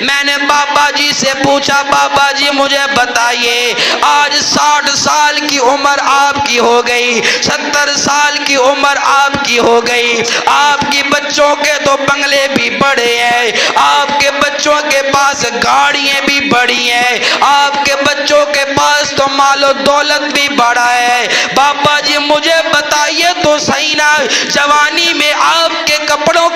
میں نے بابا جی سے پوچھا بابا جی مجھے بتائیے آج 60 سال کی عمر آپ کی ہو گئی، 70 سال کی عمر آپ کی ہو گئی، آپ کی بچوں کے تو بنگلے بھی بڑے ہیں، آپ کے بچوں کے پاس گاڑیاں بھی بڑی ہیں، آپ کے بچوں کے پاس تو مال و دولت بھی بڑا ہے، بابا جی مجھے بتائیے تو صحیح نا، جوانی میں آپ کے کپڑوں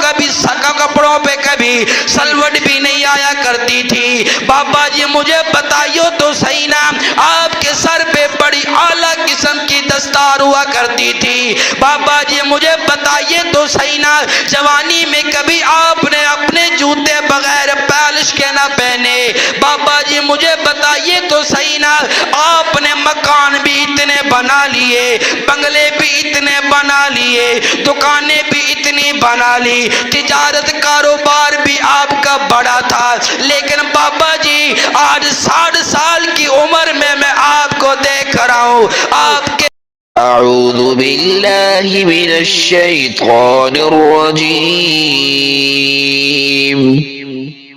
پہ کبھی سلوٹ بھی نہیں آیا کرتی تھی، بابا جی مجھے بتائیے تو صحیح نا، آپ کے سر پہ بڑی اعلیٰ قسم کی دستار ہوا کرتی تھی، بابا جی مجھے بتائیے تو صحیح نا، جوانی میں کبھی آپ نے اپنے جوتے بغیر پالش کے نہ پہنے، بابا جی مجھے بتائیے تو صحیح نا، آپ نے مکان بھی اتنے بنا لیے، بنگلے بھی اتنے بنا لیے، دکانیں بھی اتنی بنا لی، تجارت کاروبار بھی آپ کا بڑا تھا، لیکن بابا جی آج 60 سال کی عمر میں آپ کو دیکھ رہا ہوں، آپ کے اعوذ باللہ من الشیطان الرجیم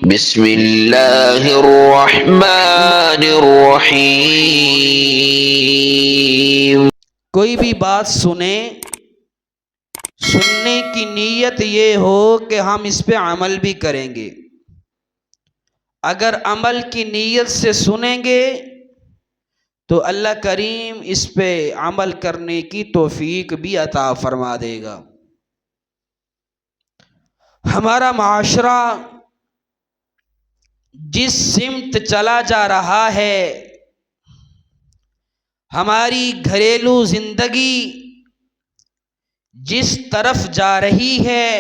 بسم اللہ الرحمن الرحیم۔ کوئی بھی بات سنیں، سننے کی نیت یہ ہو کہ ہم اس پہ عمل بھی کریں گے، اگر عمل کی نیت سے سنیں گے تو اللہ کریم اس پہ عمل کرنے کی توفیق بھی عطا فرما دے گا۔ ہمارا معاشرہ جس سمت چلا جا رہا ہے، ہماری گھریلو زندگی جس طرف جا رہی ہے،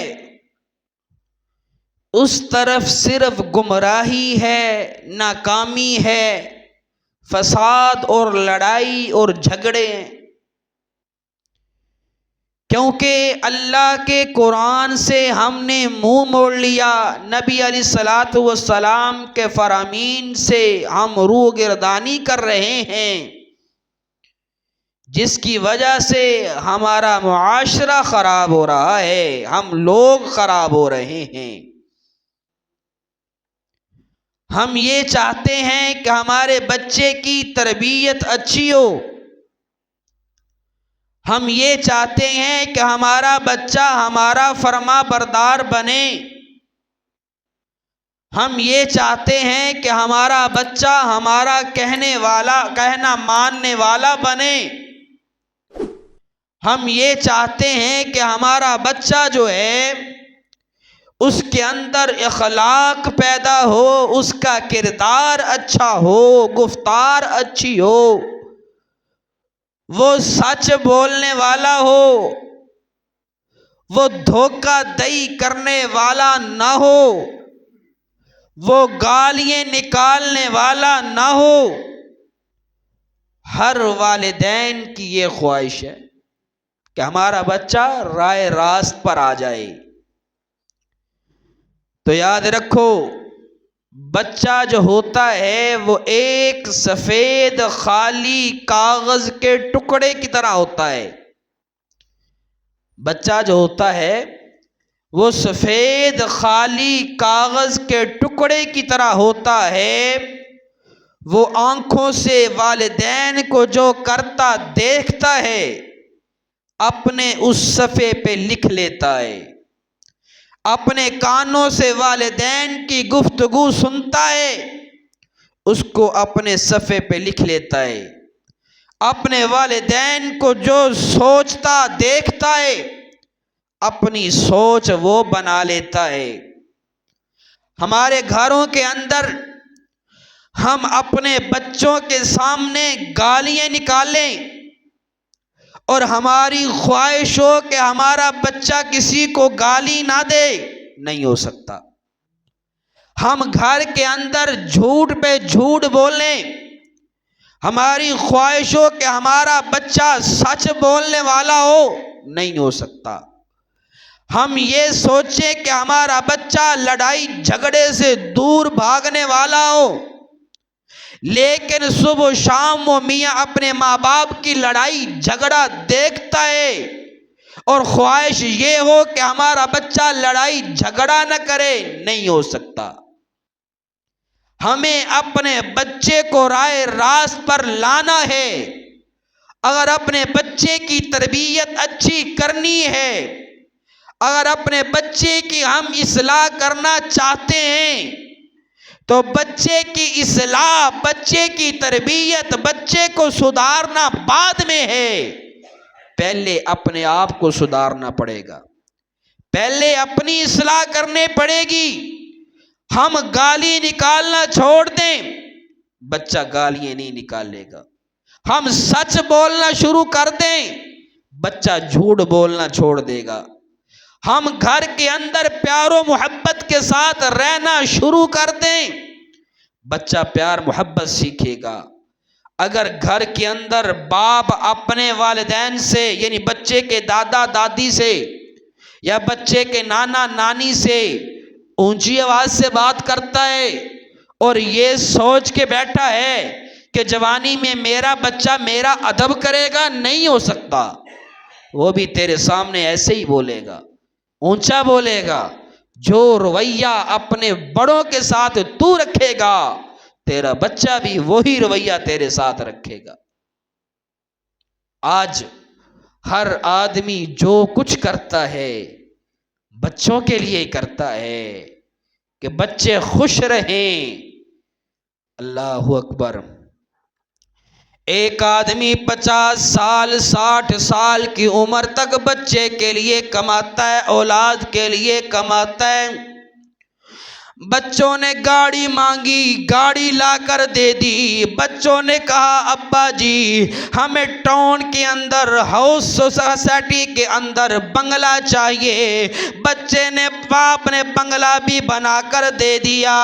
اس طرف صرف گمراہی ہے، ناکامی ہے، فساد اور لڑائی اور جھگڑے ہیں، کیونکہ اللہ کے قرآن سے ہم نے منہ موڑ لیا، نبی علیہ السلام کے فرامین سے ہم روگردانی کر رہے ہیں، جس کی وجہ سے ہمارا معاشرہ خراب ہو رہا ہے، ہم لوگ خراب ہو رہے ہیں۔ ہم یہ چاہتے ہیں کہ ہمارے بچے کی تربیت اچھی ہو، ہم یہ چاہتے ہیں کہ ہمارا بچہ ہمارا فرما بردار بنے، ہم یہ چاہتے ہیں کہ ہمارا بچہ ہمارا کہنا ماننے والا بنے، ہم یہ چاہتے ہیں کہ ہمارا بچہ جو ہے اس کے اندر اخلاق پیدا ہو، اس کا کردار اچھا ہو، گفتار اچھی ہو، وہ سچ بولنے والا ہو، وہ دھوکہ دہی کرنے والا نہ ہو، وہ گالیاں نکالنے والا نہ ہو۔ ہر والدین کی یہ خواہش ہے کہ ہمارا بچہ راہ راست پر آ جائے۔ تو یاد رکھو، بچہ جو ہوتا ہے وہ ایک سفید خالی کاغذ کے ٹکڑے کی طرح ہوتا ہے، بچہ جو ہوتا ہے وہ سفید خالی کاغذ کے ٹکڑے کی طرح ہوتا ہے، وہ آنکھوں سے والدین کو جو کرتا دیکھتا ہے اپنے اس صفحے پہ لکھ لیتا ہے، اپنے کانوں سے والدین کی گفتگو سنتا ہے، اس کو اپنے صفحے پہ لکھ لیتا ہے، اپنے والدین کو جو سوچتا دیکھتا ہے اپنی سوچ وہ بنا لیتا ہے۔ ہمارے گھروں کے اندر ہم اپنے بچوں کے سامنے گالیاں نکالیں اور ہماری خواہش ہو کہ ہمارا بچہ کسی کو گالی نہ دے، نہیں ہو سکتا۔ ہم گھر کے اندر جھوٹ پہ جھوٹ بولیں، ہماری خواہش ہو کہ ہمارا بچہ سچ بولنے والا ہو، نہیں ہو سکتا۔ ہم یہ سوچیں کہ ہمارا بچہ لڑائی جھگڑے سے دور بھاگنے والا ہو، لیکن صبح و شام وہ میاں اپنے ماں باپ کی لڑائی جھگڑا دیکھتا ہے اور خواہش یہ ہو کہ ہمارا بچہ لڑائی جھگڑا نہ کرے، نہیں ہو سکتا۔ ہمیں اپنے بچے کو رائے راست پر لانا ہے۔ اگر اپنے بچے کی تربیت اچھی کرنی ہے، اگر اپنے بچے کی ہم اصلاح کرنا چاہتے ہیں، تو بچے کی اصلاح، بچے کی تربیت، بچے کو سدھارنا بعد میں ہے، پہلے اپنے آپ کو سدھارنا پڑے گا، پہلے اپنی اصلاح کرنے پڑے گی۔ ہم گالی نکالنا چھوڑ دیں، بچہ گالیاں نہیں نکالے گا۔ ہم سچ بولنا شروع کر دیں، بچہ جھوٹ بولنا چھوڑ دے گا۔ ہم گھر کے اندر پیار و محبت کے ساتھ رہنا شروع کر دیں، بچہ پیار محبت سیکھے گا۔ اگر گھر کے اندر باپ اپنے والدین سے، یعنی بچے کے دادا دادی سے یا بچے کے نانا نانی سے اونچی آواز سے بات کرتا ہے اور یہ سوچ کے بیٹھا ہے کہ جوانی میں میرا بچہ میرا ادب کرے گا، نہیں ہو سکتا۔ وہ بھی تیرے سامنے ایسے ہی بولے گا، اونچا بولے گا۔ جو رویہ اپنے بڑوں کے ساتھ تو رکھے گا، تیرا بچہ بھی وہی رویہ تیرے ساتھ رکھے گا۔ آج ہر آدمی جو کچھ کرتا ہے بچوں کے لیے کرتا ہے کہ بچے خوش رہیں۔ اللہ اکبر۔ ایک آدمی 50 سال 60 سال کی عمر تک بچے کے لیے کماتا ہے، اولاد کے لیے کماتا ہے۔ بچوں نے گاڑی مانگی، گاڑی لا کر دے دی۔ بچوں نے کہا ابا جی ہمیں ٹاؤن کے اندر، ہاؤس سوسائٹی کے اندر بنگلہ چاہیے۔ بچے نے، باپ نے بنگلہ بھی بنا کر دے دیا۔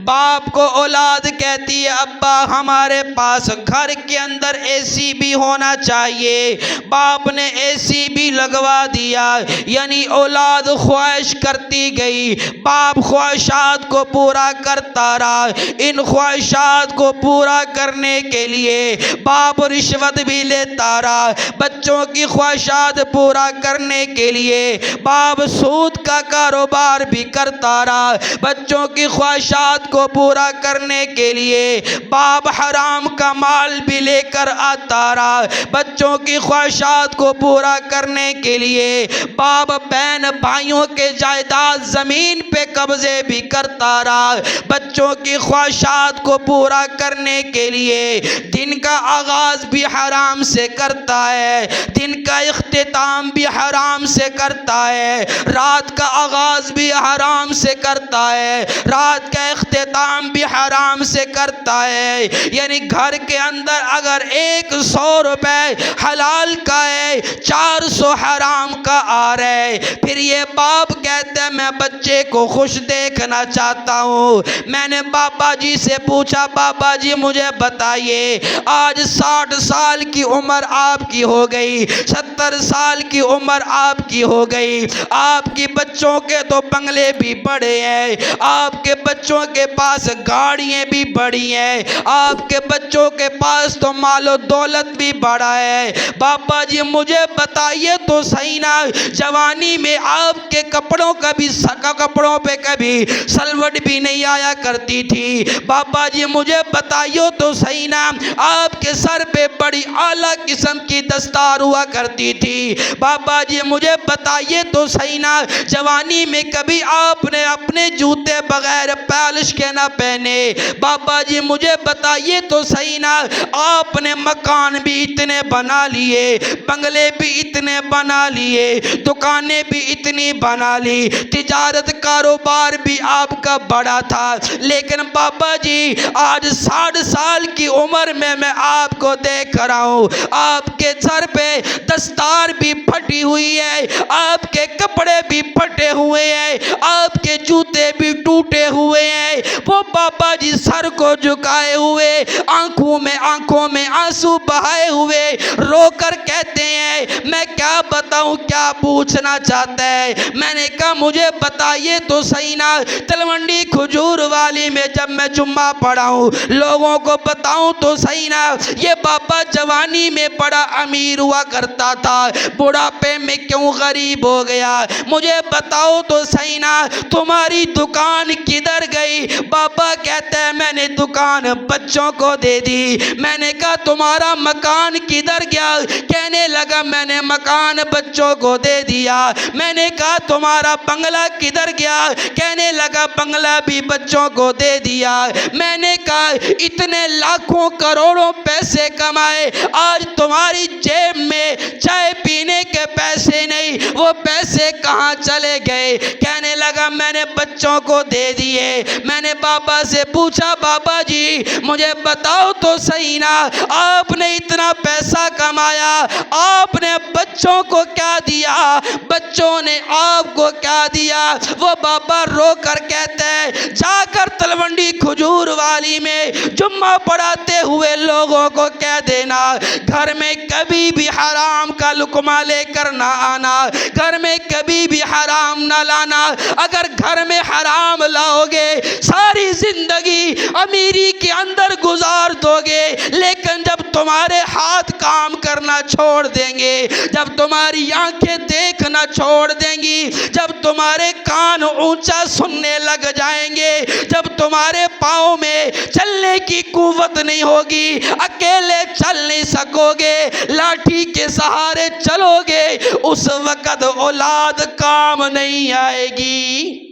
باپ کو اولاد کہتی ہے ابا ہمارے پاس گھر کے اندر اے سی بھی ہونا چاہیے۔ باپ نے اے سی بھی لگوا دیا، یعنی اولاد خواہش کرتی گئی، باپ خواہشات کو پورا کرتا رہا۔ ان خواہشات کو پورا کرنے کے لیے باپ رشوت بھی لیتا رہا، بچوں کی خواہشات پورا کرنے کے لیے باپ سود کا کاروبار بھی کرتا رہا، بچوں کی خواہشات کو پورا کرنے کے لیے باپ حرام کا مال بھی لے کر آتا رہا، بچوں کی خواہشات کو پورا کرنے کے لیے باپ بہن بھائیوں کے جائیداد زمین پہ قبضے بھی کرتا رہا، بچوں کی خواہشات کو پورا کرنے کے لیے دن کا آغاز بھی حرام سے کرتا ہے، دن کا اختتام بھی حرام سے کرتا ہے، رات کا آغاز بھی حرام سے کرتا ہے، رات کا اختتام بھی حرام سے کرتا ہے۔ یعنی گھر کے اندر اگر 100 روپے حلال کا ہے، 400 حرام کا آ رہا ہے۔ پھر یہ باپ کہتا ہے میں بچے کو خوش دیکھنا چاہتا ہوں۔ میں نے بابا جی سے پوچھا بابا جی مجھے بتائیے آج 60 سال کی عمر آپ کی ہو گئی، 70 سال کی عمر آپ کی ہو گئی، آپ کی بچوں کے تو بنگلے بھی بڑے ہیں، آپ کے بچوں کے پاس گاڑیاں بھی بڑی ہیں، آپ کے بچوں کے پاس تو مال و دولت بھی بڑا ہے۔ بابا جی مجھے بتائیے تو صحیح نا، جوانی میں آپ کے کپڑوں پہ کبھی سلوٹ بھی نہیں آیا کرتی تھی۔ بابا جی مجھے بتائیے تو صحیح نا، آپ کے سر پہ بڑی اعلیٰ قسم کی دستار ہوا کرتی تھی۔ بابا جی مجھے بتائیے تو صحیح نا، جوانی میں کبھی آپ نے اپنے جوتے بغیر پالش کے نہ پہنے۔ بابا جی مجھے بتائیے تو صحیح نا، آپ نے مکان بھی اتنے بنا لیے، بنگلے بھی اتنے بنا لیے، دکانیں بھی اتنی بنا لی، تجارت کاروبار بھی آپ کا بڑا تھا، لیکن بابا جی آج 60 سال کی عمر میں آپ کو دیکھ رہا ہوں، آپ کے سر پہ دستار بھی پھٹی ہوئی ہے، آپ کے کپڑے بھی پھٹے ہوئے ہیں، آپ کے جوتے بھی ٹوٹے ہوئے ہیں۔ وہ بابا جی سر کو جھکائے ہوئے، آنکھوں میں آنسو بہائے ہوئے رو کر کہتے ہیں میں کیا بتاؤں، کیا پوچھنا چاہتا ہے؟ میں نے کہا مجھے بتائیے تو صحیح نا، تلونڈی کھجور والی میں جب میں جمعہ پڑھاؤں لوگوں کو بتاؤں تو صحیح نا یہ بابا جوانی میں بڑا امیر ہوا کرتا تھا بڑھاپے میں کیوں غریب ہو گیا مجھے بتاؤ تو صحیح نا تمہاری دکان کدھر گئی بابا کہتا ہے میں نے دکان بچوں کو دے دی میں نے کہا تمہارا مکان کدھر گیا کہنے لگا میں نے مکان بچوں کو دے دیا میں نے کہا تمہارا بنگلہ کدھر گیا کہنے لگا بنگلہ بھی بچوں کو دے دیا میں نے کہا اتنے لاکھوں کروڑوں پیسے کمائے آج تمہاری جیب میں چائے پینے کے پیسے نہیں وہ پیسے کہاں چلے گئے کہنے لگا میں نے بچوں کو دے دیے میں نے بابا سے پوچھا بابا جی مجھے بتاؤ تو صحیح نا آپ نے اتنا پیسہ کمایا آپ نے بچوں کو کیا دیا بچوں نے آپ کو کیا دیا وہ بابا رو کر کہتے ہیں جا کر تلونڈی کھجور والی میں جمعہ پڑھاتے ہوئے لوگوں کو کہہ دینا گھر میں کبھی بھی حرام کا لقمہ لے کر نہ آنا گھر میں کبھی بھی حرام نہ لانا اگر گھر میں حرام لاؤ گے ساری زندگی امیری کے اندر گزار دو گے لیکن جب تمہارے ہاتھ کام کرنا چھوڑ دیں گے جب تمہاری آنکھیں دیکھنا چھوڑ دیں گی جب تمہارے کان اونچا سننے لگ جائیں گے جب تمہارے پاؤں میں چلنے کی قوت نہیں ہوگی اکیلے چل نہیں سکو گے لاٹھی کے سہارے چلو گے اس وقت اولاد کام نہیں آئے گی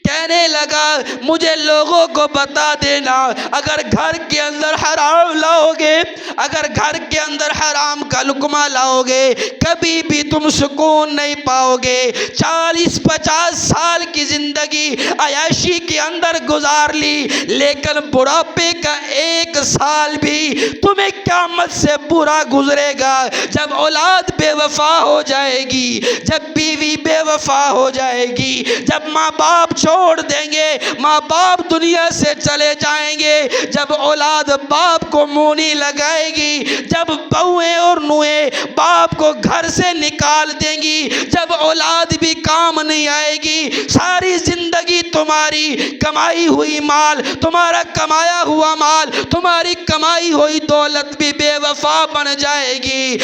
کہنے لگا مجھے لوگوں کو بتا دینا اگر گھر کے اندر حرام لاؤ گے اگر گھر کے اندر حرام کا لقمہ لاؤ گے کبھی بھی تم سکون نہیں پاؤ گے 40-50 سال کی زندگی عیاشی کے اندر گزار لی لیکن بڑھاپے کا 1 سال بھی تمہیں قیامت سے برا گزرے گا جب اولاد بے وفا ہو جائے گی جب بیوی بے وفا ہو جائے گی جب ماں باپ چھوڑ دیں گے ماں باپ دنیا سے چلے جائیں گے جب اولاد باپ کو منہ نہیں لگائے گی جب بہویں اور نویں باپ کو گھر سے نکال دیں گی جب اولاد بھی کام نہیں آئے گی ساری زندگی تمہاری کمائی ہوئی مال تمہارا کمایا ہوا مال تمہاری کمائی ہوئی دولت بھی بے وفا بن جائے گی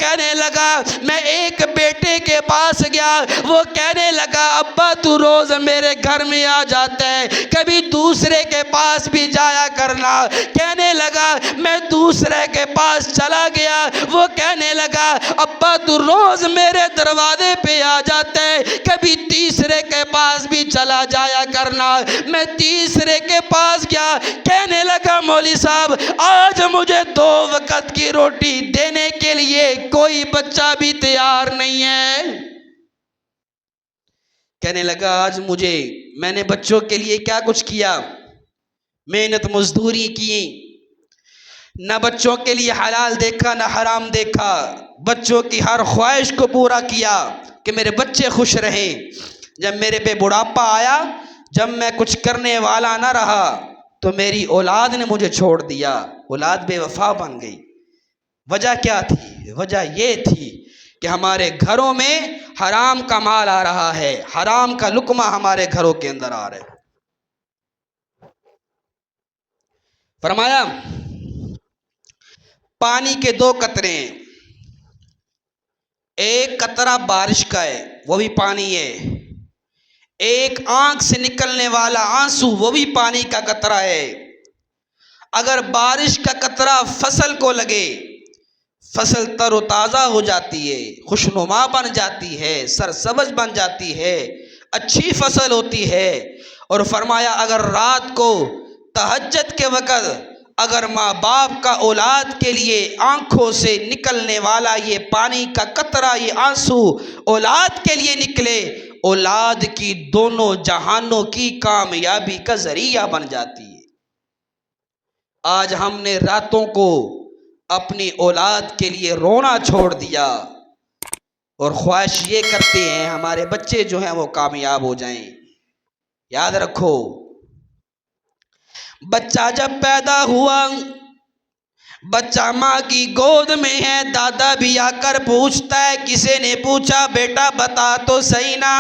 کہنے لگا میں ایک بیٹے کے پاس گیا وہ کہنے لگا ابا تو روز میرے گھر میں آ جاتا ہے کبھی دوسرے کے پاس بھی جایا کرنا کہنے لگا میں دوسرے کے پاس چلا گیا وہ کہنے لگا ابا تو روز میرے دروازے پہ آ جاتا ہے کبھی تیسرے کے پاس بھی چلا جایا کرنا میں تیسرے کے پاس گیا کہنے لگا مولوی صاحب آج مجھے 2 وقت کی روٹی دینے کے لیے کوئی بچہ بھی تیار نہیں ہے کہنے لگا آج میں نے بچوں کے لیے کیا کچھ کیا محنت مزدوری کی نہ بچوں کے لیے حلال دیکھا نہ حرام دیکھا بچوں کی ہر خواہش کو پورا کیا کہ میرے بچے خوش رہیں جب میرے پہ بڑھاپا آیا جب میں کچھ کرنے والا نہ رہا تو میری اولاد نے مجھے چھوڑ دیا اولاد بے وفا بن گئی وجہ کیا تھی وجہ یہ تھی کہ ہمارے گھروں میں حرام کا مال آ رہا ہے حرام کا لقمہ ہمارے گھروں کے اندر آ رہا ہے فرمایا پانی کے 2 قطرے ہیں ایک قطرہ بارش کا ہے وہ بھی پانی ہے ایک آنکھ سے نکلنے والا آنسو وہ بھی پانی کا قطرہ ہے اگر بارش کا قطرہ فصل کو لگے فصل تر و تازہ ہو جاتی ہے خوشنما بن جاتی ہے سرسبز بن جاتی ہے اچھی فصل ہوتی ہے اور فرمایا اگر رات کو تہجد کے وقت اگر ماں باپ کا اولاد کے لیے آنکھوں سے نکلنے والا یہ پانی کا قطرہ یہ آنسو اولاد کے لیے نکلے اولاد کی دونوں جہانوں کی کامیابی کا ذریعہ بن جاتی ہے آج ہم نے راتوں کو اپنی اولاد کے لیے رونا چھوڑ دیا اور خواہش یہ کرتے ہیں ہمارے بچے جو ہیں وہ کامیاب ہو جائیں یاد رکھو بچہ جب پیدا ہوا بچہ ماں کی گود میں ہے، دادا بھی آ کر پوچھتا ہے، کسی نے پوچھا بیٹا بتا تو صحیح نا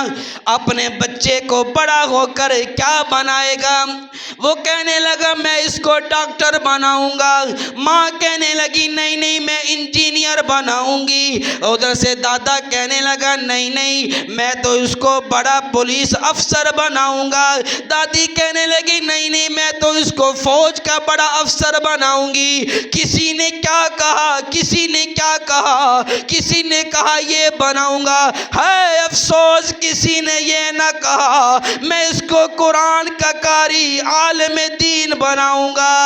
اپنے بچے کو بڑا ہو کر کیا بنائے گا؟ وہ کہنے لگا میں اس کو ڈاکٹر بناؤں گا۔ ماں کہنے لگی نہیں نہیں میں انجینئر بناؤں گی۔ ادھر سے دادا کہنے لگا نہیں نہیں میں تو اس کو بڑا پولیس افسر بناؤں گا۔ دادی کہنے لگی نہیں نہیں میں تو اس کو فوج کا بڑا افسر بناؤں گی۔ کسی نے کیا کہا، کسی نے کیا کہا، کسی نے کہا یہ بناؤں گا، ہے افسوس کسی نے یہ نہ کہا میں اس کو قرآن کا قاری عالم دین بناؤں گا۔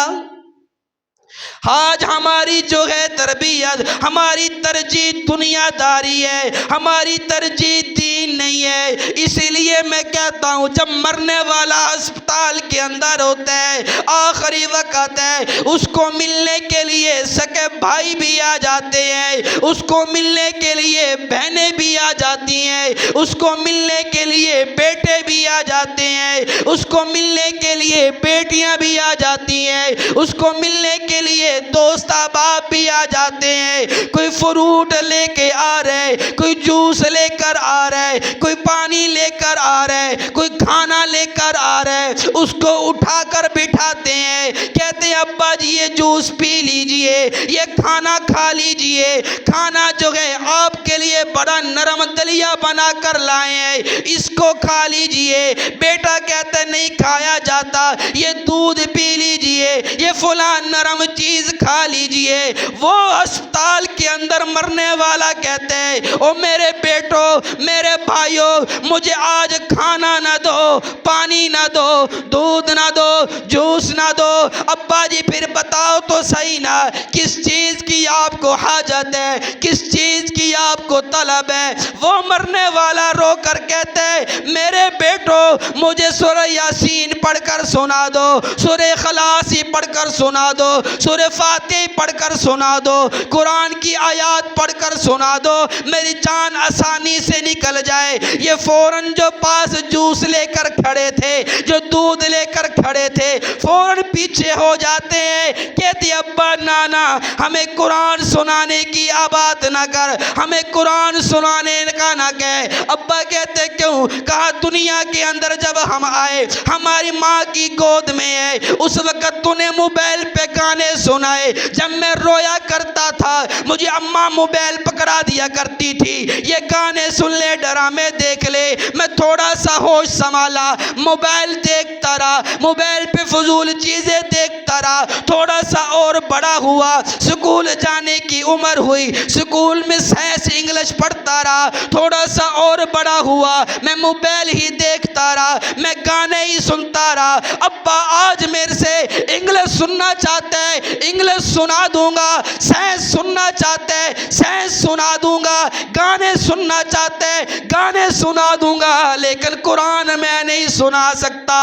آج ہماری جو ہے تربیت، ہماری ترجیح دنیا داری ہے، ہماری ترجیح دین نہیں ہے۔ اسی لیے میں کہتا ہوں جب مرنے والا اسپتال کے اندر ہوتا ہے، آخری وقت ہے، اس کو ملنے کے لیے سکے بھائی بھی آ جاتے ہیں، اس کو ملنے کے لیے بہنیں بھی آ جاتی ہیں، اس کو ملنے کے لیے بیٹے بھی آ جاتے ہیں، اس کو ملنے کے لیے بیٹیاں بھی آ جاتی ہیں، اس کو ملنے کے لیے دوست احباب بھی آ جاتے ہیں۔ کوئی فروٹ لے کے آ رہے، کوئی جوس لے کر آ رہے، کوئی پانی لے کر آ رہے، کوئی کھانا لے کر آ رہے، اس کو اٹھا کر بٹھاتے ہیں، کہتے ہیں ابا جی یہ جوس پی لیجئے، یہ کھانا کھا لیجئے۔ کھانا جو ہے آپ کے لیے بڑا نرم دلیا بنا کر لائے ہیں، اس کو کھا لیجئے۔ بیٹا کہتا ہے نہیں کھایا جاتا، یہ دودھ پی لیجئے، یہ فلاں نرم چیز کھا لیجئے۔ وہ اسپتال کے اندر مرنے والا کہتے ہیں او میرے بیٹو، میرے بھائیو، مجھے آج کھانا نہ دو، پانی نہ دو، دودھ نہ دو، جوس نہ دو۔ ابا جی پھر بتاؤ تو صحیح نا کس چیز کی آپ کو حاجت ہے، کس چیز کی آپ کو طلب ہے؟ وہ مرنے والا رو کر کہتے ہیں میرے بیٹو مجھے سورہ یاسین پڑھ کر سنا دو، سورہ اخلاص پڑھ کر سنا دو، سورہ فاتح پڑھ کر سنا دو، قرآن کی آیات پڑھ کر سنا دو، میری جان آسانی سے نکل جائے۔ یہ فوراً جو پاس جوس لے کر کھڑے تھے، جو دودھ لے کر کھڑے تھے، فوراً پیچھے ہو جاتے ہیں، کہتی ابا نانا ہمیں قرآن سنانے کی بات نہ کر، ہمیں قرآن سنانے کا نہ کہے۔ ابا کہتے کیوں؟ کہا دنیا کے اندر جب ہم آئے ہماری ماں کی گود میں ہے، اس وقت تو نے موبائل پہ گانے سنائے، جب میں رویا کرتا تھا مجھے اماں موبائل پکڑا دیا کرتی تھی، یہ گانے سن لے، ڈرامے دیکھ لے۔ میں تھوڑا سا ہوش سنبھالا، موبائل دیکھتا رہا، موبائل پہ فضول چیزیں دیکھتا رہا، تھوڑا سا اور بڑا ہوا، سکول جانے کی عمر ہوئی، سکول میں سائنس انگلش پڑھتا رہا، تھوڑا سا اور بڑا ہوا، میں موبائل ہی دیکھتا رہا، میں گانے ہی سنتا رہا۔ ابا آج میرے سے انگلش سننا چاہتا ہے انگلش سنا دوں گا، سائنس سننا چاہتا ہے سائنس سنا دوں گا، گانے سننا چاہتا ہے گانے سنا دوں گا، لیکن قرآن میں نہیں سنا سکتا۔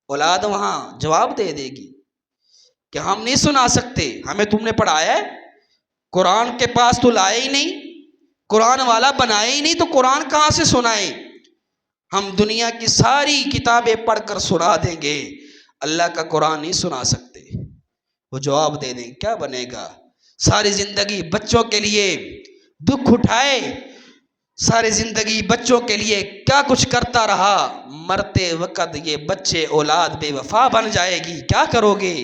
اولاد وہاں جواب دے دے گی کہ ہم نہیں سنا سکتے، ہمیں تم نے پڑھایا ہے، قرآن کے پاس تو لائے ہی نہیں، قرآن والا بنائے ہی نہیں، تو قرآن کہاں سے سنائیں؟ ہم دنیا کی ساری کتابیں پڑھ کر سنا دیں گے، اللہ کا قرآن نہیں سنا سکتے۔ وہ جواب دے دیں کیا بنے گا؟ ساری زندگی بچوں کے لیے دکھ اٹھائے، ساری زندگی بچوں کے لیے کیا کچھ کرتا رہا، مرتے وقت یہ بچے اولاد بے وفا بن جائے گی، کیا کرو گے؟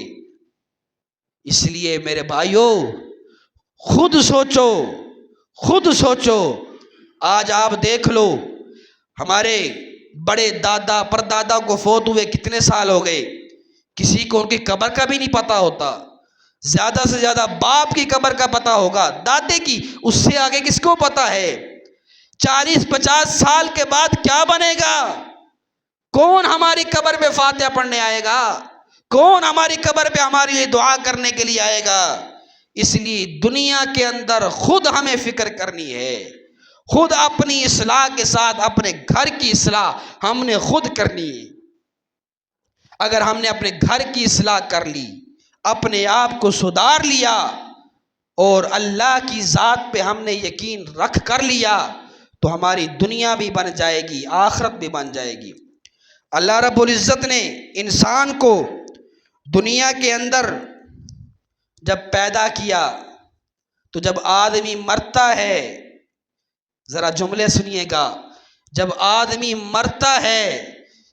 اس لیے میرے بھائیوں خود سوچو، خود سوچو۔ آج آپ دیکھ لو ہمارے بڑے دادا پردادا کو فوت ہوئے کتنے سال ہو گئے، کسی کو ان کی قبر کا بھی نہیں پتا ہوتا، زیادہ سے زیادہ باپ کی قبر کا پتا ہوگا، دادے کی، اس سے آگے کس کو پتا ہے؟ 40-50 سال کے بعد کیا بنے گا؟ کون ہماری قبر پہ فاتحہ پڑھنے آئے گا؟ کون ہماری قبر پہ ہمارے لیے دعا کرنے کے لیے آئے گا؟ اس لیے دنیا کے اندر خود ہمیں فکر کرنی ہے، خود اپنی اصلاح کے ساتھ اپنے گھر کی اصلاح ہم نے خود کرنی ہے۔ اگر ہم نے اپنے گھر کی اصلاح کر لی، اپنے آپ کو سدھار لیا اور اللہ کی ذات پہ ہم نے یقین رکھ کر لیا تو ہماری دنیا بھی بن جائے گی، آخرت بھی بن جائے گی۔ اللہ رب العزت نے انسان کو دنیا کے اندر جب پیدا کیا تو جب آدمی مرتا ہے، ذرا جملے سنیے گا، جب آدمی مرتا ہے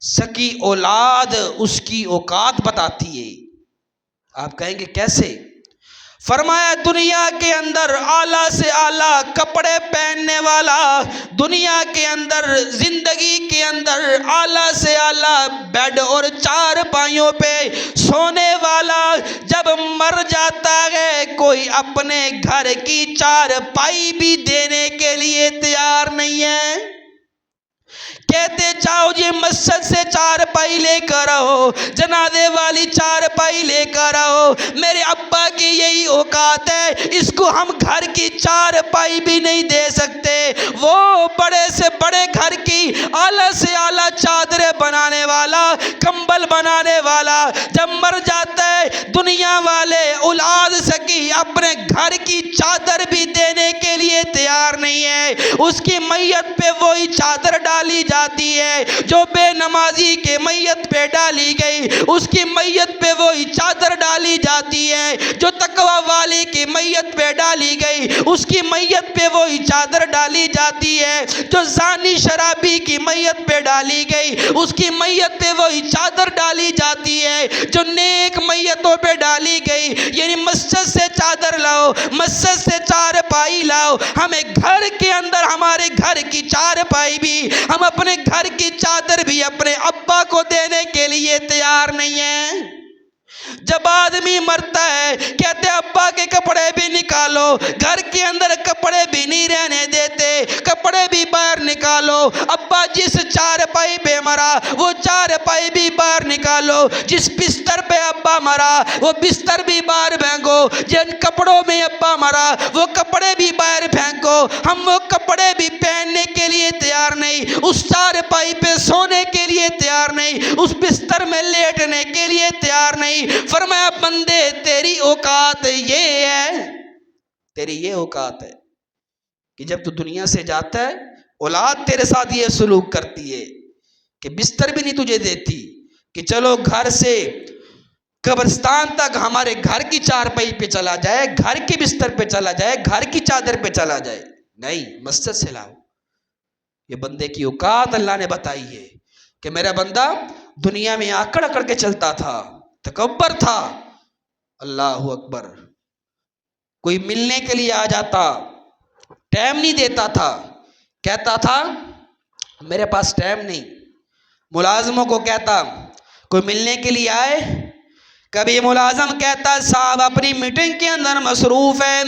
سکی اولاد اس کی اوقات بتاتی ہے۔ آپ کہیں گے کیسے؟ فرمایا دنیا کے اندر اعلیٰ سے اعلیٰ کپڑے پہننے والا، دنیا کے اندر زندگی کے اندر اعلیٰ سے اعلیٰ بیڈ اور چار پائیوں پہ سونے والا جب مر جاتا ہے، کوئی اپنے گھر کی چار پائی بھی دینے کے لیے تیار نہیں ہے۔ کہتے جاؤ جی مسجد سے چار پائی لے کر آؤ، جنازے والی چار پائی لے کر آؤ، میرے ابا کی یہی اوقات ہے، اس کو ہم گھر کی چار پائی بھی نہیں دے سکتے۔ وہ بڑے سے بڑے گھر کی اعلیٰ سے اعلیٰ چادریں بنانے والا، کمبل بنانے والا جب مر جاتا ہے، دنیا والے اولاد سکی اپنے گھر کی چادر بھی دینے کے لیے تیار نہیں ہے۔ اس کی میت پہ وہی چادر ڈالی جاتی ہے جو بے نمازی کے میت پہ ڈالی گئی، اس کی میت پہ وہی چادر ڈالی جاتی ہے جو تقوی والے کی میت پہ ڈالی گئی، اس کی میت پہ وہی چادر ڈالی جاتی ہے جو زانی شرابی کی میت پہ ڈالی گئی، اس کی میت پہ وہی چادر ڈالی جاتی ہے جو نیک میتوں پہ ڈالی گئی۔ یعنی مسجد سے چادر لاؤ، مسجد سے چار پائی لاؤ، ہمیں گھر کے اندر ہمارے گھر کی چار پائی بھی، ہم اپنے گھر کی چادر بھی اپنے ابا کو دینے کے لیے تیار نہیں ہیں۔ جب آدمی مرتا ہے کہتے ابا کے کپڑے بھی نکالو، گھر کے اندر کپڑے بھی نہیں رہنے دیتے، کپڑے بھی باہر نکالو۔ ابا جس چار پائی پہ مرا وہ چار پائی بھی باہر نکالو، جس بستر پہ ابا مرا وہ بستر بھی باہر پھینکو، جن کپڑوں میں ابا مرا وہ کپڑے بھی باہر پھینکو۔ ہم وہ کپڑے بھی پہننے کے لیے تیار نہیں، اس چار پائی پہ سونے کے لیے تیار نہیں، اس بستر میں لیٹنے کے لیے تیار نہیں۔ فرمایا بندے تیری اوقات یہ ہے، تیری یہ اوقات ہے کہ جب تو دنیا سے جاتا ہے اولاد تیرے ساتھ یہ سلوک کرتی ہے کہ بستر بھی نہیں تجھے دیتی کہ چلو گھر سے قبرستان تک ہمارے گھر کی چار پائی پہ چلا جائے، گھر کی بستر پہ چلا جائے، گھر کی چادر پہ چلا جائے، نہیں مسجد سے لاؤ۔ یہ بندے کی اوقات اللہ نے بتائی ہے کہ میرا بندہ دنیا میں آکڑ اکڑ کے چلتا تھا، تکبر تھا، اللہ اکبر، کوئی ملنے کے لیے آ جاتا ٹائم نہیں دیتا تھا، کہتا تھا میرے پاس ٹائم نہیں۔ ملازموں کو کہتا کوئی ملنے کے لیے آئے، کبھی ملازم کہتا صاحب اپنی میٹنگ کے اندر مصروف ہے،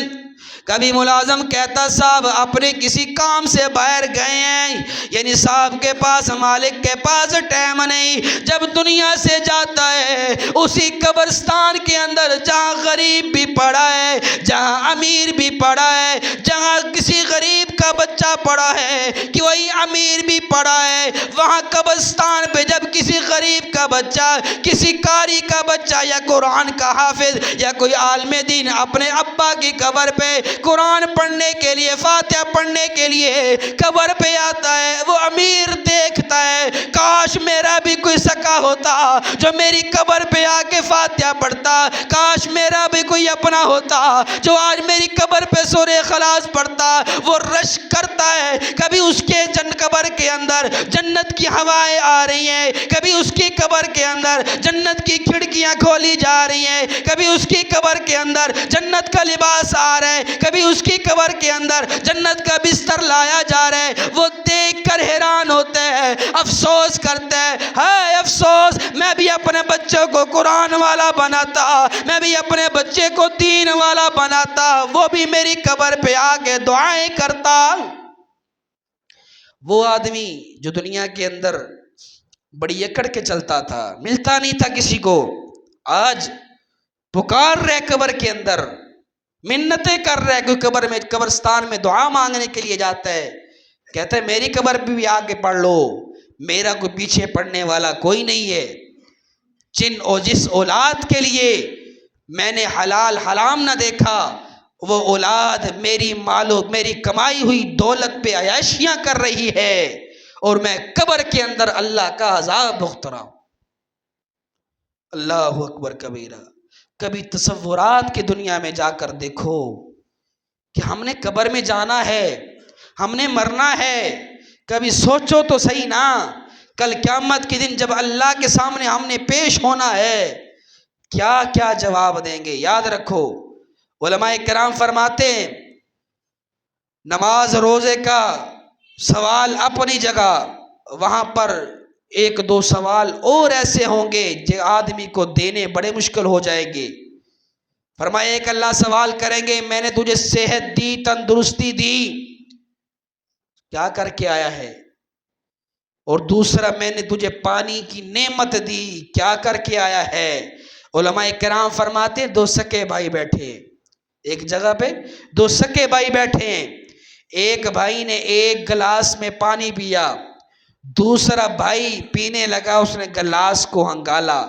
کبھی ملازم کہتا صاحب اپنے کسی کام سے باہر گئے ہیں، یعنی صاحب کے پاس مالک کے پاس ٹائم نہیں۔ جب دنیا سے جاتا ہے اسی قبرستان کے اندر جہاں غریب بھی پڑا ہے، جہاں امیر بھی پڑا ہے، جہاں کسی غریب کا بچہ پڑا ہے کہ وہی امیر بھی پڑا ہے، وہاں قبرستان پہ جب کسی غریب کا بچہ، کسی قاری کا بچہ یا قرآن کا حافظ یا کوئی عالم دین اپنے ابا کی قبر پہ قرآن پڑھنے کے لیے، فاتحہ پڑھنے کے لیے قبر پہ آتا ہے، وہ امیر دیکھتا ہے کاش میرا بھی کوئی سکا ہوتا جو میری قبر پہ آ کے فاتحہ پڑھتا، کاش میرا بھی کوئی اپنا ہوتا جو آج میری قبر پہ سورہ اخلاص پڑھتا۔ وہ رش کرتا ہے، کبھی اس کے قبر کے اندر جنت کی ہوائیں آ رہی ہیں، کبھی اس کی قبر کے اندر جنت کی کھڑکیاں کھولی جا رہی ہیں، کبھی اس کی قبر کے اندر جنت کا لباس آ رہا ہے، کبھی اس کی قبر کے اندر جنت کا بستر لایا جا رہا ہے۔ وہ دیکھ کر حیران ہوتا ہے، افسوس کرتا ہے، ہائے افسوس میں بھی اپنے بچوں کو قرآن والا بناتا، میں بھی اپنے بچے کو دین والا بناتا، وہ بھی میری قبر پہ آ کے دعائیں کرتا۔ وہ آدمی جو دنیا کے اندر بڑی اکڑ کے چلتا تھا، ملتا نہیں تھا کسی کو، آج پکار رہے قبر کے اندر، منتیں کر رہے، کوئی قبر میں قبرستان میں دعا مانگنے کے لیے جاتا ہے، کہتا ہے میری قبر پہ بھی آ کے پڑھ لو، میرا کوئی پیچھے پڑھنے والا کوئی نہیں ہے۔ جن اور جس اولاد کے لیے میں نے حلال حرام نہ دیکھا، وہ اولاد میری مالو میری کمائی ہوئی دولت پہ عیاشیاں کر رہی ہے اور میں قبر کے اندر اللہ کا عذاب بھگت رہا ہوں۔ اللہ اکبر کبیرہ۔ کبھی تصورات کی دنیا میں جا کر دیکھو کہ ہم نے قبر میں جانا ہے، ہم نے مرنا ہے. کبھی سوچو تو صحیح نا، کل قیامت کے دن جب اللہ کے سامنے ہم نے پیش ہونا ہے کیا کیا جواب دیں گے. یاد رکھو علماء کرام فرماتے ہیں نماز روزے کا سوال اپنی جگہ، وہاں پر ایک دو سوال اور ایسے ہوں گے جو آدمی کو دینے بڑے مشکل ہو جائیں گے. فرمایا ایک اللہ سوال کریں گے میں نے تجھے صحت دی، تندرستی دی، کیا کر کے آیا ہے؟ اور دوسرا میں نے تجھے پانی کی نعمت دی، کیا کر کے آیا ہے؟ علماء کرام فرماتے ہیں دو سکے بھائی بیٹھے ایک جگہ پہ، دو سکے بھائی بیٹھے ہیں. ایک بھائی نے ایک گلاس میں پانی پیا، دوسرا بھائی پینے لگا، اس نے گلاس کو ہنگالا،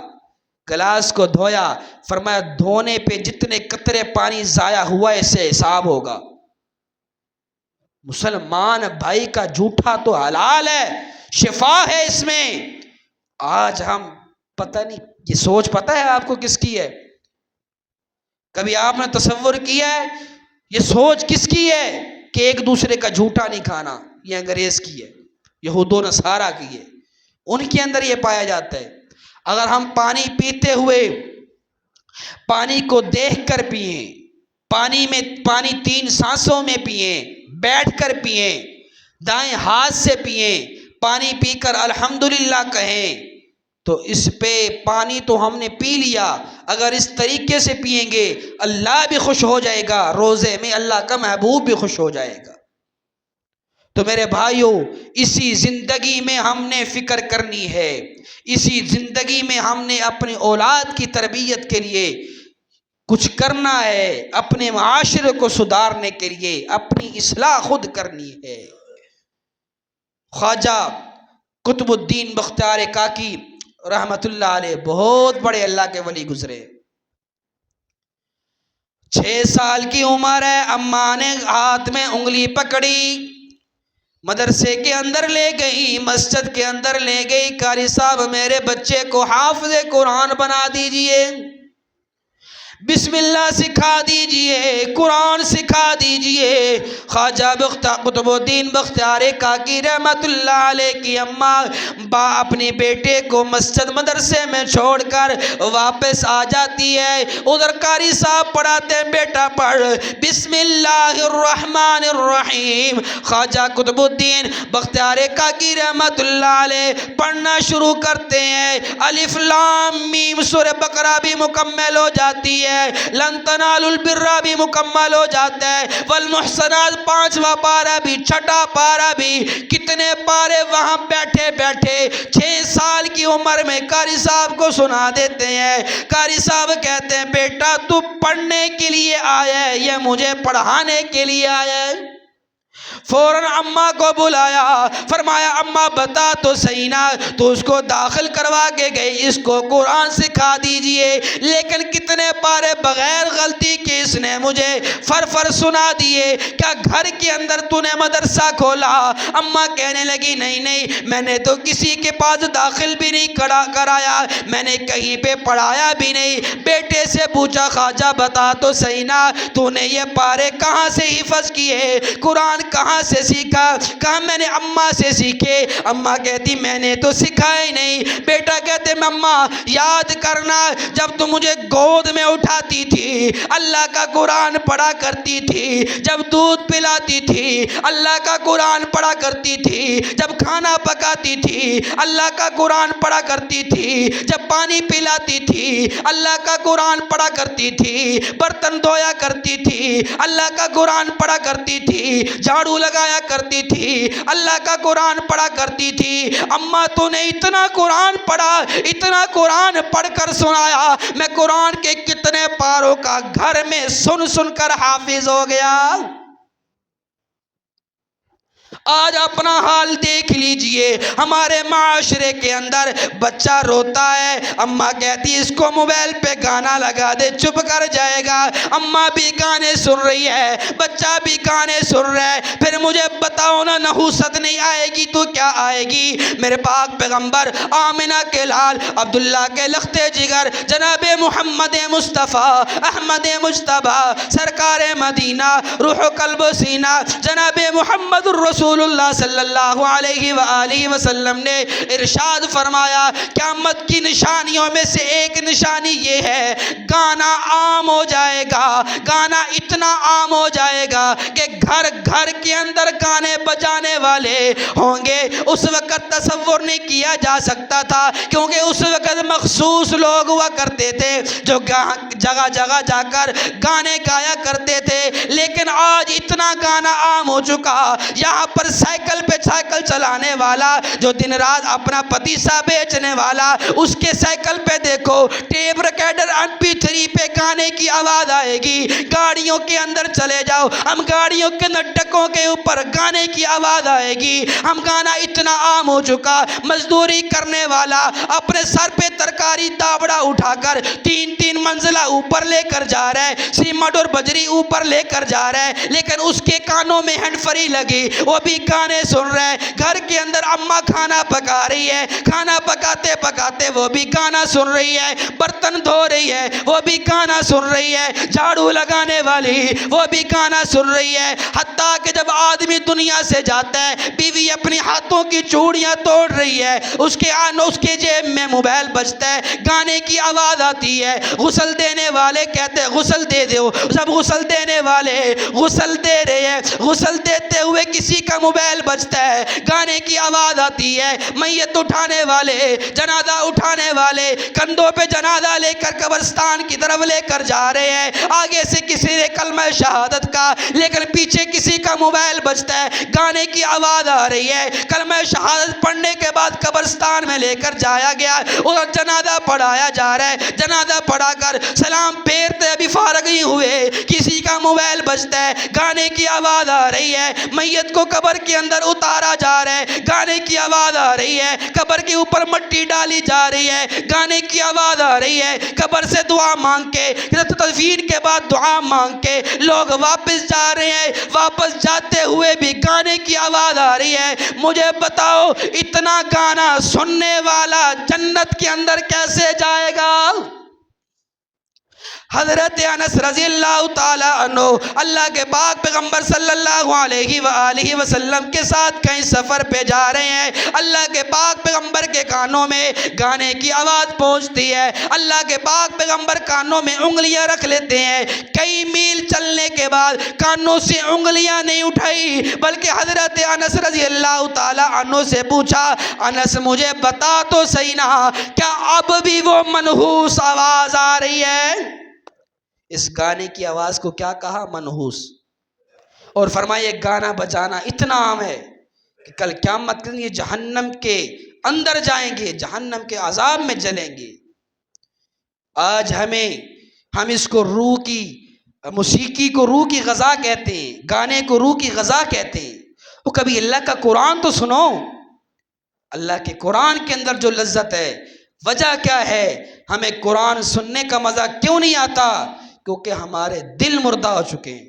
گلاس کو دھویا. فرمایا دھونے پہ جتنے قطرے پانی ضائع ہوا اس سے حساب ہوگا. مسلمان بھائی کا جھوٹا تو حلال ہے، شفا ہے اس میں. آج ہم پتہ نہیں یہ سوچ پتہ ہے آپ کو کس کی ہے؟ کبھی آپ نے تصور کیا ہے یہ سوچ کس کی ہے کہ ایک دوسرے کا جھوٹا نہیں کھانا؟ یہ انگریز کی ہے، یہود و نصارہ کی ہے، ان کے اندر یہ پایا جاتا ہے. اگر ہم پانی پیتے ہوئے پانی کو دیکھ کر پئیں، پانی 3 سانسوں میں پئیں، بیٹھ کر پئیں، دائیں ہاتھ سے پئیں، پانی پی کر الحمدللہ کہیں تو اس پہ پانی تو ہم نے پی لیا. اگر اس طریقے سے پئیں گے اللہ بھی خوش ہو جائے گا، روزے میں اللہ کا محبوب بھی خوش ہو جائے گا. تو میرے بھائیوں اسی زندگی میں ہم نے فکر کرنی ہے، اسی زندگی میں ہم نے اپنی اولاد کی تربیت کے لیے کچھ کرنا ہے، اپنے معاشرے کو سدھارنے کے لیے اپنی اصلاح خود کرنی ہے. خواجہ قطب الدین بختیار کاکی رحمت اللہ علیہ بہت بڑے اللہ کے ولی گزرے. 6 سال کی عمر ہے، اماں نے ہاتھ میں انگلی پکڑی، مدرسے کے اندر لے گئی، مسجد کے اندر لے گئی. قاری صاحب میرے بچے کو حافظ قرآن بنا دیجئے، بسم اللہ سکھا دیجئے، قرآن سکھا دیجئے. خواجہ قطب الدین بختیار کاکی رحمت اللہ علیہ کی اماں اپنی بیٹے کو مسجد مدرسے میں چھوڑ کر واپس آ جاتی ہے. ادھر قاری صاحب پڑھاتے ہیں بیٹا پڑھ بسم اللہ الرحمن الرحیم. خواجہ قطب الدین بختیار کاکی رحمت اللہ علیہ پڑھنا شروع کرتے ہیں. الف لام میم سورہ بقرہ بھی مکمل ہو جاتی ہے، لن تنالوا البر بھی مکمل ہو جاتا ہے، والمحصنات 5واں پارہ بھی، 6واں پارہ بھی. کتنے پارے وہاں بیٹھے بیٹھے 6 سال کی عمر میں قاری صاحب کو سنا دیتے ہیں. قاری صاحب کہتے ہیں بیٹا تو پڑھنے کے لیے آیا ہے یا مجھے پڑھانے کے لیے آیا ہے؟ فوراً اماں کو بلایا، فرمایا اماں بتا تو صحیح نا، تو اس کو داخل کروا کے گئی، اس کو قرآن سکھا دیجئے. لیکن کتنے پارے بغیر غلطی کے اس نے مجھے فر سنا دیے، کیا گھر کے اندر تو نے مدرسہ کھولا؟ اماں کہنے لگی نہیں نہیں، میں نے تو کسی کے پاس داخل بھی نہیں کرایا، میں نے کہیں پہ پڑھایا بھی نہیں. بیٹے سے پوچھا خواجہ بتا تو صحیح نا، تو نے یہ پارے کہاں سے حفظ کیے، قرآن کہاں سے سیکھا؟ کہا میں نے اماں سے سیکھے. اماں کہتی میں نے تو سکھائے نہیں. بیٹا کہتے اماں یاد کرنا جب تم مجھے گود میں اٹھاتی تھی اللہ کا قرآن پڑھا کرتی تھی، جب دودھ پلاتی تھی اللہ کا قرآن پڑھا کرتی تھی، جب کھانا پکاتی تھی اللہ کا قرآن پڑھا کرتی تھی، جب پانی پلاتی تھی اللہ کا قرآن پڑھا کرتی تھی، برتن دھویا کرتی تھی اللہ کا قرآن پڑھا کرتی تھی، جھاڑو لگایا کرتی تھی اللہ کا قرآن پڑھا کرتی تھی. اماں تو نے اتنا قرآن پڑھا، اتنا قرآن پڑھ کر سنایا، میں قرآن کے کتنے پاروں کا گھر میں سن سن کر حافظ ہو گیا. آج اپنا حال دیکھ لیجئے، ہمارے معاشرے کے اندر بچہ روتا ہے، اماں کہتی ہے اس کو موبائل پہ گانا لگا دے چپ کر جائے گا، اماں بھی گانے سن رہی ہے، بچہ بھی گانے سن رہا ہے، پھر مجھے بتاؤ نا نحوست نہیں آئے گی تو کیا آئے گی؟ میرے پاک پیغمبر آمنہ کے لال عبداللہ کے لختے جگر جناب محمد مصطفیٰ احمد مجتبیٰ سرکار مدینہ روح و قلب و سینہ جناب محمد الرسول اللہ صلی اللہ علیہ وآلہ وسلم نے ارشاد فرمایا قیامت کی نشانیوں میں سے ایک نشانی یہ ہے گانا عام ہو جائے گا، گانا اتنا عام ہو جائے گا کہ گھر گھر کے اندر گانے بجانے والے ہوں گے۔ اس وقت تصور نہیں کیا جا سکتا تھا کیونکہ اس وقت مخصوص لوگ ہوا کرتے تھے جو جگہ جگہ جا کر گانے گایا کرتے تھے، لیکن آج اتنا گانا عام ہو چکا، یہاں پر سائیکل پہ سائیکل چلانے والا جو دن رات اپنا پتیسا بیچنے والا، اس کے سائیکل پہ دیکھو ٹیپ ریکارڈر MP3 پہ گانے کی آواز آئے گی، گاڑیوں کے اندر چلے جاؤ ہم گاڑیوں کے ڈکوں کے اوپر گانے کی آواز آئے گی، ہم گانا اتنا عام ہو چکا، مزدوری کرنے والا اپنے سر پہ ترکاری دابڑا اٹھا کر 3 منزلہ اوپر لے کر جا رہا ہے، سیمنٹ اور بجری اوپر لے کر جا رہا ہے، لیکن اس کے کانوں میں ہینڈ فری لگی، وہ بھی گانے سن رہا ہے۔ گھر کے اندر اماں کھانا پکا رہی ہے، کھانا پکاتے پکاتے وہ بھی گانا سن رہی ہے، برتن دھو رہی ہے وہ بھی گانا سن رہی ہے، جھاڑو لگانے والی وہ بھی گانا سن رہی ہے، حتیٰ کہ جب آدمی دنیا سے جاتا ہے بیوی اپنی ہاتھوں کی چوڑیاں توڑ رہی ہے، اس کے جیب میں موبائل بجتا ہے، گانے کی آواز آتی ہے، غسل دینے والے کہتے ہیں غسل دے دو، سب غسل دینے والے غسل دے رہے ہیں، غسل دیتے ہوئے کسی کا موبائل بجتا ہے، گانے کی آواز آتی ہے، میت اٹھانے والے جنازہ اٹھانے والے کندھوں پہ جنازہ لے کر قبرستان کی طرف لے کر جا رہے ہیں، آگے سے کسی نے کلمہ شہادت کا لیکن پیچھے کسی کا موبائل بجتا ہے، گانے کی آواز آ رہی ہے، کلمہ شہادت پڑھنے کے بعد قبرستان میں لے کر جایا گیا اور جنازہ پڑھایا جا رہا ہے، جنازہ پڑھا کر سلام پھیرتے ابھی فارغ ہی ہوئے کسی کا موبائل بجتا ہے، گانے کی آواز آ رہی ہے، میت کو قبر کے اندر اتارا جا رہا ہے، گانے کی آواز آ رہی ہے، قبر کے اوپر مٹی ڈالی جا رہی ہے، گانے کی آواز آ رہی ہے، قبر سے دعا مانگ کے تدفین کے بعد دعا مانگ کے لوگ واپس جا رہے ہیں، واپس جاتے ہوئے بھی گانے کی آواز آ رہی ہے۔ مجھے بتاؤ اتنا گانا سننے والا جنت کے اندر کیسے جائے گا؟ حضرت انس رضی اللہ تعالیٰ عنہ اللہ کے پاک پیغمبر صلی اللہ علیہ وآلہ وسلم کے ساتھ کہیں سفر پہ جا رہے ہیں، اللہ کے پاک پیغمبر کے کانوں میں گانے کی آواز پہنچتی ہے، اللہ کے پاک پیغمبر کانوں میں انگلیاں رکھ لیتے ہیں، کئی میل چلنے کے بعد کانوں سے انگلیاں نہیں اٹھائی بلکہ حضرت انس رضی اللہ تعالیٰ عنہ سے پوچھا انس مجھے بتا تو صحیح نا کیا اب بھی وہ منحوس آواز آ رہی ہے؟ اس گانے کی آواز کو کیا کہا؟ منحوس۔ اور فرمائے گانا بجانا اتنا عام ہے کہ کل قیامت کے دن یہ جہنم کے اندر جائیں گے، جہنم کے عذاب میں جلیں گے۔ آج ہم اس کو روح کی موسیقی کو روح کی غذا کہتے ہیں، گانے کو روح کی غذا کہتے ہیں۔ وہ کبھی اللہ کا قرآن تو سنو، اللہ کے قرآن کے اندر جو لذت ہے، وجہ کیا ہے؟ ہمیں قرآن سننے کا مزہ کیوں نہیں آتا؟ کیونکہ ہمارے دل مردہ ہو چکے ہیں،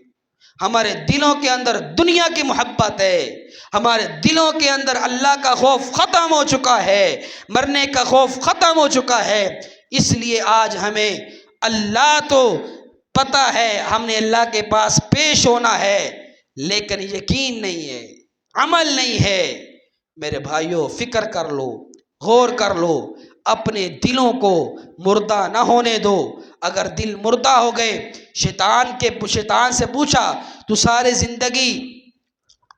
ہمارے دلوں کے اندر دنیا کی محبت ہے، ہمارے دلوں کے اندر اللہ کا خوف ختم ہو چکا ہے، مرنے کا خوف ختم ہو چکا ہے۔ اس لیے آج ہمیں اللہ تو پتہ ہے، ہم نے اللہ کے پاس پیش ہونا ہے، لیکن یقین نہیں ہے، عمل نہیں ہے۔ میرے بھائیوں فکر کر لو، غور کر لو، اپنے دلوں کو مردہ نہ ہونے دو۔ اگر دل مردہ ہو گئے، شیطان سے پوچھا تو سارے زندگی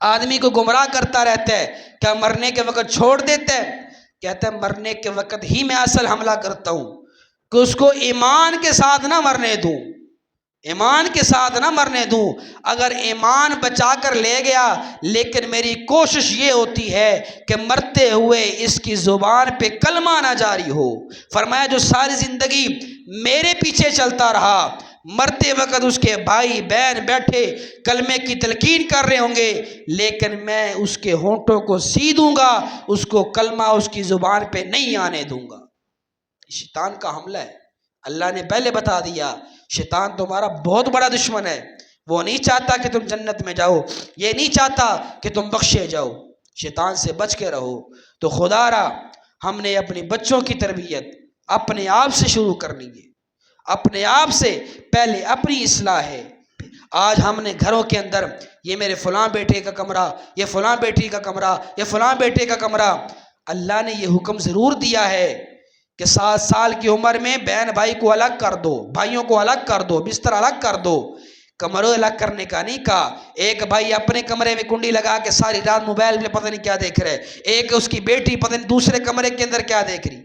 آدمی کو گمراہ کرتا رہتا ہے، کیا مرنے کے وقت چھوڑ دیتا ہے؟ کہتا ہے مرنے کے وقت ہی میں اصل حملہ کرتا ہوں کہ اس کو ایمان کے ساتھ نہ مرنے دوں، ایمان کے ساتھ نہ مرنے دوں۔ اگر ایمان بچا کر لے گیا لیکن میری کوشش یہ ہوتی ہے کہ مرتے ہوئے اس کی زبان پہ کلمہ نہ جاری ہو۔ فرمایا جو ساری زندگی میرے پیچھے چلتا رہا، مرتے وقت اس کے بھائی بہن بیٹھے کلمے کی تلقین کر رہے ہوں گے، لیکن میں اس کے ہونٹوں کو سی دوں گا، اس کو کلمہ اس کی زبان پہ نہیں آنے دوں گا۔ شیطان کا حملہ ہے، اللہ نے پہلے بتا دیا، شیطان تمہارا بہت بڑا دشمن ہے، وہ نہیں چاہتا کہ تم جنت میں جاؤ، یہ نہیں چاہتا کہ تم بخشے جاؤ، شیطان سے بچ کے رہو۔ تو خدا را ہم نے اپنی بچوں کی تربیت اپنے آپ سے شروع کرنی ہے، اپنے آپ سے پہلے اپنی اصلاح ہے۔ آج ہم نے گھروں کے اندر یہ میرے فلاں بیٹے کا کمرہ، یہ فلاں بیٹی کا کمرہ، یہ فلاں بیٹے کا کمرہ، اللہ نے یہ حکم ضرور دیا ہے کہ 7 سال کی عمر میں بہن بھائی کو الگ کر دو، بھائیوں کو الگ کر دو، بستر الگ کر دو۔ کمروں الگ کرنے کا نہیں کہا۔ ایک بھائی اپنے کمرے میں کنڈی لگا کے ساری رات موبائل میں پتہ نہیں کیا دیکھ رہے، ایک اس کی بیٹی پتہ نہیں دوسرے کمرے کے اندر کیا دیکھ رہی۔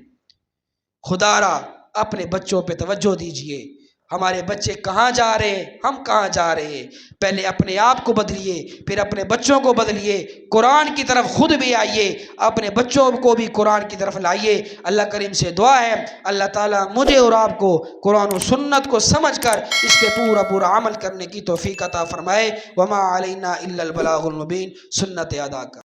خدا را اپنے بچوں پہ توجہ دیجئے، ہمارے بچے کہاں جا رہے ہیں، ہم کہاں جا رہے ہیں، پہلے اپنے آپ کو بدلیے، پھر اپنے بچوں کو بدلیے، قرآن کی طرف خود بھی آئیے، اپنے بچوں کو بھی قرآن کی طرف لائیے۔ اللہ کریم سے دعا ہے اللہ تعالیٰ مجھے اور آپ کو قرآن و سنت کو سمجھ کر اس پہ پورا عمل کرنے کی توفیق عطا فرمائے۔ وما علینا الا البلاغ المبین، سنت ادا کر۔